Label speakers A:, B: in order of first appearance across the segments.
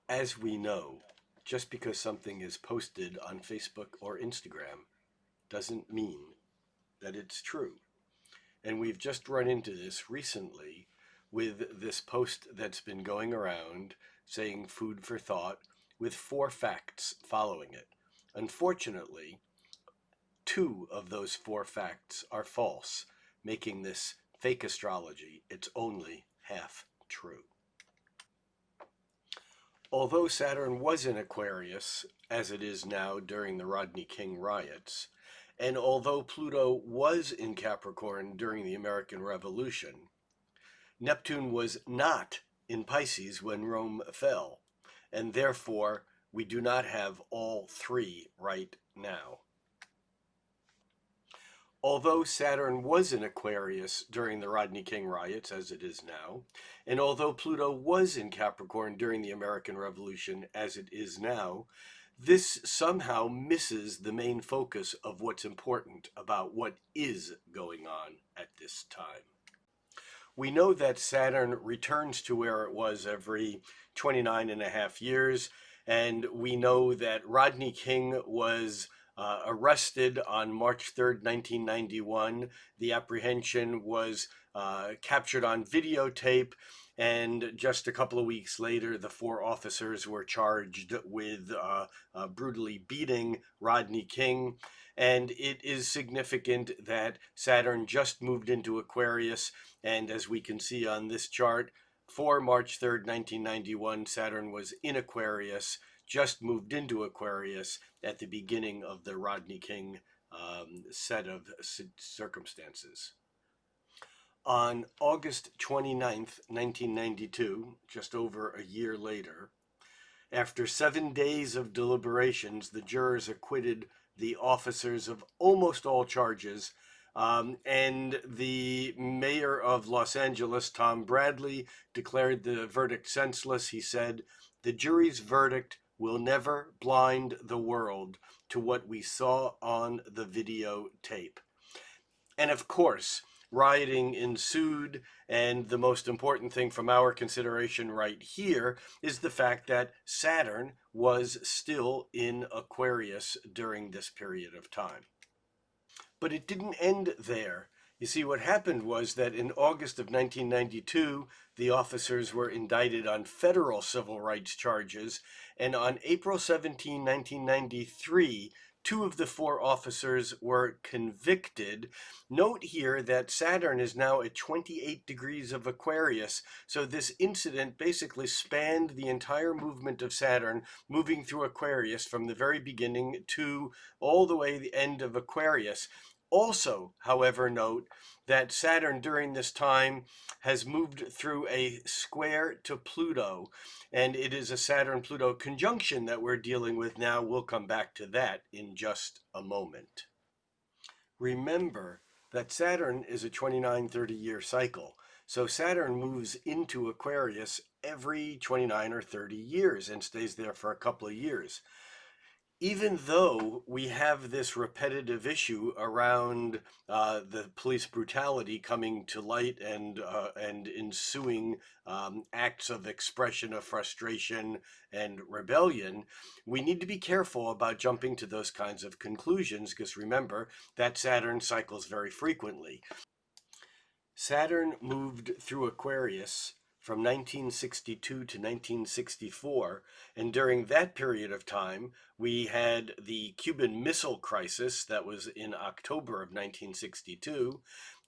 A: As we know, just because something is posted on Facebook or Instagram doesn't mean that it's true. And we've just run into this recently with this post that's been going around saying food for thought with 4 facts following it. Unfortunately, 2 of those 4 facts are false, making this fake astrology. It's only half true. Although Saturn was in Aquarius, as it is now during the Rodney King riots, and although Pluto was in Capricorn during the American Revolution, Neptune was not in Pisces when Rome fell, and therefore we do not have all 3 right now. Although Saturn was in Aquarius during the Rodney King riots, as it is now, and although Pluto was in Capricorn during the American Revolution, as it is now, this somehow misses the main focus of what's important about what is going on at this time. We know that Saturn returns to where it was every 29 and a half years, and we know that Rodney King was arrested on March 3rd, 1991. The apprehension was captured on videotape, and just a couple of weeks later, the 4 officers were charged with brutally beating Rodney King. And it is significant that Saturn just moved into Aquarius, and as we can see on this chart, for March 3rd, 1991, Saturn was in Aquarius, just moved into Aquarius at the beginning of the Rodney King set of circumstances. On August 29th, 1992, just over a year later, after 7 days of deliberations, the jurors acquitted the officers of almost all charges, and the mayor of Los Angeles, Tom Bradley, declared the verdict senseless. He said, "The jury's verdict will never blind the world to what we saw on the videotape." And of course, rioting ensued, and the most important thing from our consideration right here is the fact that Saturn was still in Aquarius during this period of time. But it didn't end there. You see, what happened was that in August of 1992, the officers were indicted on federal civil rights charges, and on April 17, 1993, 2 of the 4 officers were convicted. Note here that Saturn is now at 28 degrees of Aquarius, so this incident basically spanned the entire movement of Saturn, moving through Aquarius from the very beginning to all the way the end of Aquarius. Also, however, note that Saturn during this time has moved through a square to Pluto, and it is a Saturn-Pluto conjunction that we're dealing with now. We'll come back to that in just a moment. Remember that Saturn is a 29-30-year cycle. So Saturn moves into Aquarius every 29 or 30 years and stays there for a couple of years. Even though we have this repetitive issue around the police brutality coming to light and ensuing acts of expression of frustration and rebellion, we need to be careful about jumping to those kinds of conclusions, because remember that Saturn cycles very frequently. Saturn moved through Aquarius from 1962 to 1964, and during that period of time, we had the Cuban Missile Crisis that was in October of 1962,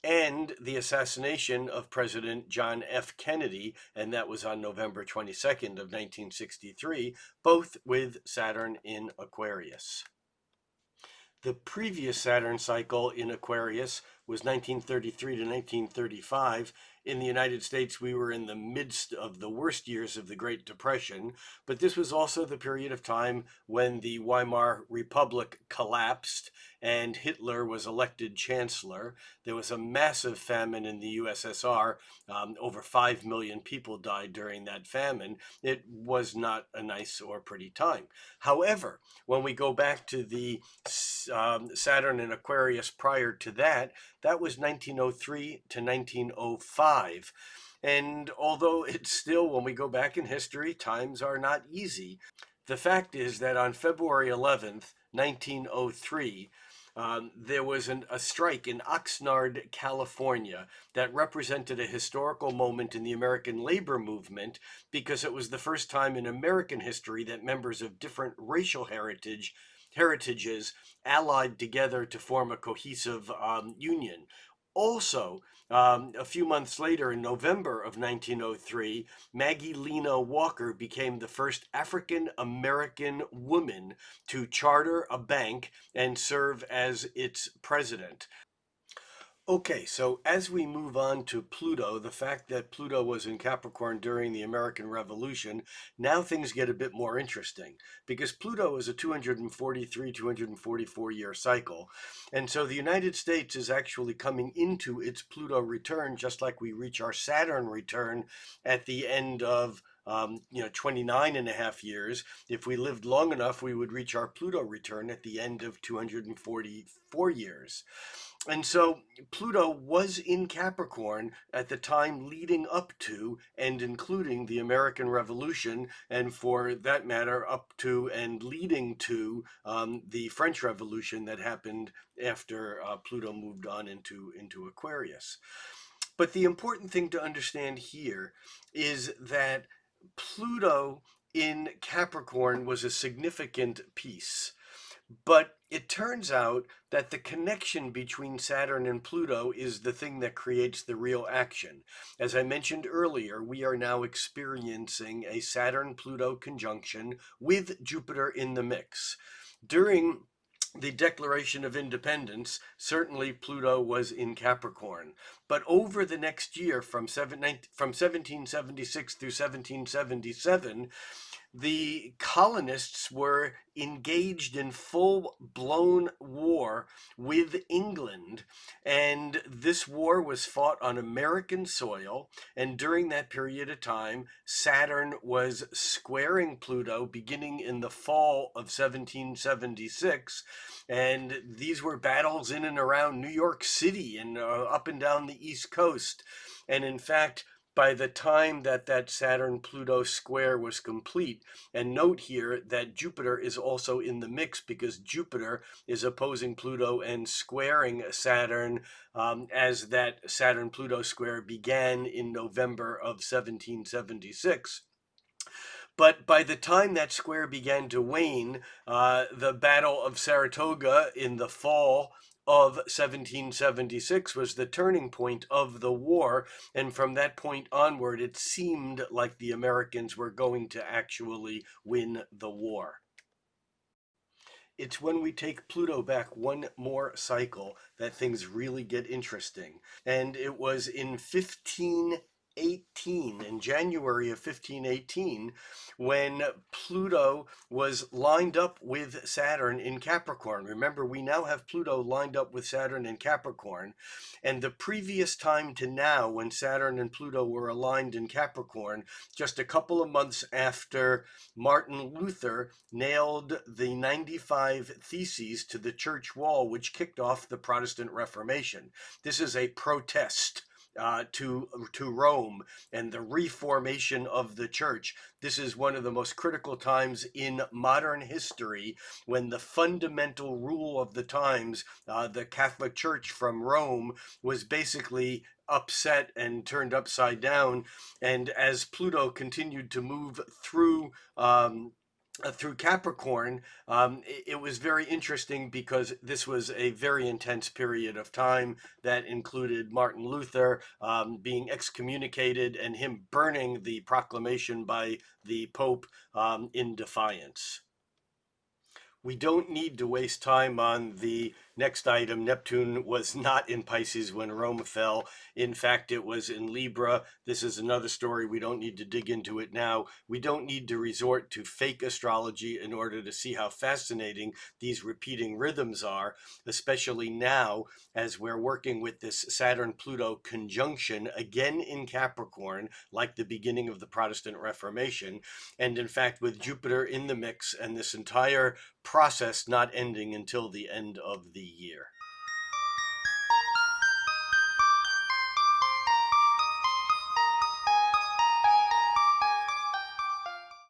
A: and the assassination of President John F. Kennedy, and that was on November 22nd of 1963, both with Saturn in Aquarius. The previous Saturn cycle in Aquarius was 1933 to 1935. In the United States, we were in the midst of the worst years of the Great Depression, but this was also the period of time when the Weimar Republic collapsed and Hitler was elected chancellor. There was a massive famine in the USSR. Over 5 million people died during that famine. It was not a nice or pretty time. However, when we go back to the Saturn and Aquarius prior to that, that was 1903 to 1905. And although it's still, when we go back in history, times are not easy, the fact is that on February 11th, 1903, there was a strike in Oxnard, California, that represented a historical moment in the American labor movement because it was the first time in American history that members of different racial heritages allied together to form a cohesive union. Also, a few months later, in November of 1903, Maggie Lena Walker became the first African American woman to charter a bank and serve as its president. Okay, so as we move on to Pluto, the fact that Pluto was in Capricorn during the American Revolution, now things get a bit more interesting because Pluto is a 243, 244 year cycle. And so the United States is actually coming into its Pluto return, just like we reach our Saturn return at the end of 29 and a half years. If we lived long enough, we would reach our Pluto return at the end of 244 years. And so Pluto was in Capricorn at the time leading up to and including the American Revolution, and for that matter, up to and leading to the French Revolution that happened after Pluto moved on into Aquarius. But the important thing to understand here is that Pluto in Capricorn was a significant piece. But it turns out that the connection between Saturn and Pluto is the thing that creates the real action. As I mentioned earlier, we are now experiencing a Saturn-Pluto conjunction with Jupiter in the mix. During the Declaration of Independence, certainly Pluto was in Capricorn. But over the next year, from 1776 through 1777, the colonists were engaged in full-blown war with England, and this war was fought on American soil. And during that period of time, Saturn was squaring Pluto beginning in the fall of 1776, and these were battles in and around New York City and up and down the East Coast. And in fact, by the time that Saturn-Pluto square was complete, and note here that Jupiter is also in the mix because Jupiter is opposing Pluto and squaring Saturn, as that Saturn-Pluto square began in November of 1776. But by the time that square began to wane, the Battle of Saratoga in the fall of 1776 was the turning point of the war. And from that point onward, it seemed like the Americans were going to actually win the war. It's when we take Pluto back one more cycle that things really get interesting. And it was in 1518, in January of 1518, when Pluto was lined up with Saturn in Capricorn. Remember, we now have Pluto lined up with Saturn in Capricorn. And the previous time to now, when Saturn and Pluto were aligned in Capricorn, just a couple of months after Martin Luther nailed the 95 Theses to the church wall, which kicked off the Protestant Reformation. This is a protest to Rome and the reformation of the church. This is one of the most critical times in modern history when the fundamental rule of the times, the Catholic Church from Rome, was basically upset and turned upside down. And as Pluto continued to move through Capricorn, it was very interesting because this was a very intense period of time that included Martin Luther being excommunicated and him burning the proclamation by the Pope in defiance. We don't need to waste time on the next item. Neptune was not in Pisces when Rome fell. In fact, it was in Libra. This is another story. We don't need to dig into it now. We don't need to resort to fake astrology in order to see how fascinating these repeating rhythms are, especially now as we're working with this Saturn-Pluto conjunction again in Capricorn, like the beginning of the Protestant Reformation. And in fact, with Jupiter in the mix and this entire process not ending until the end of the year.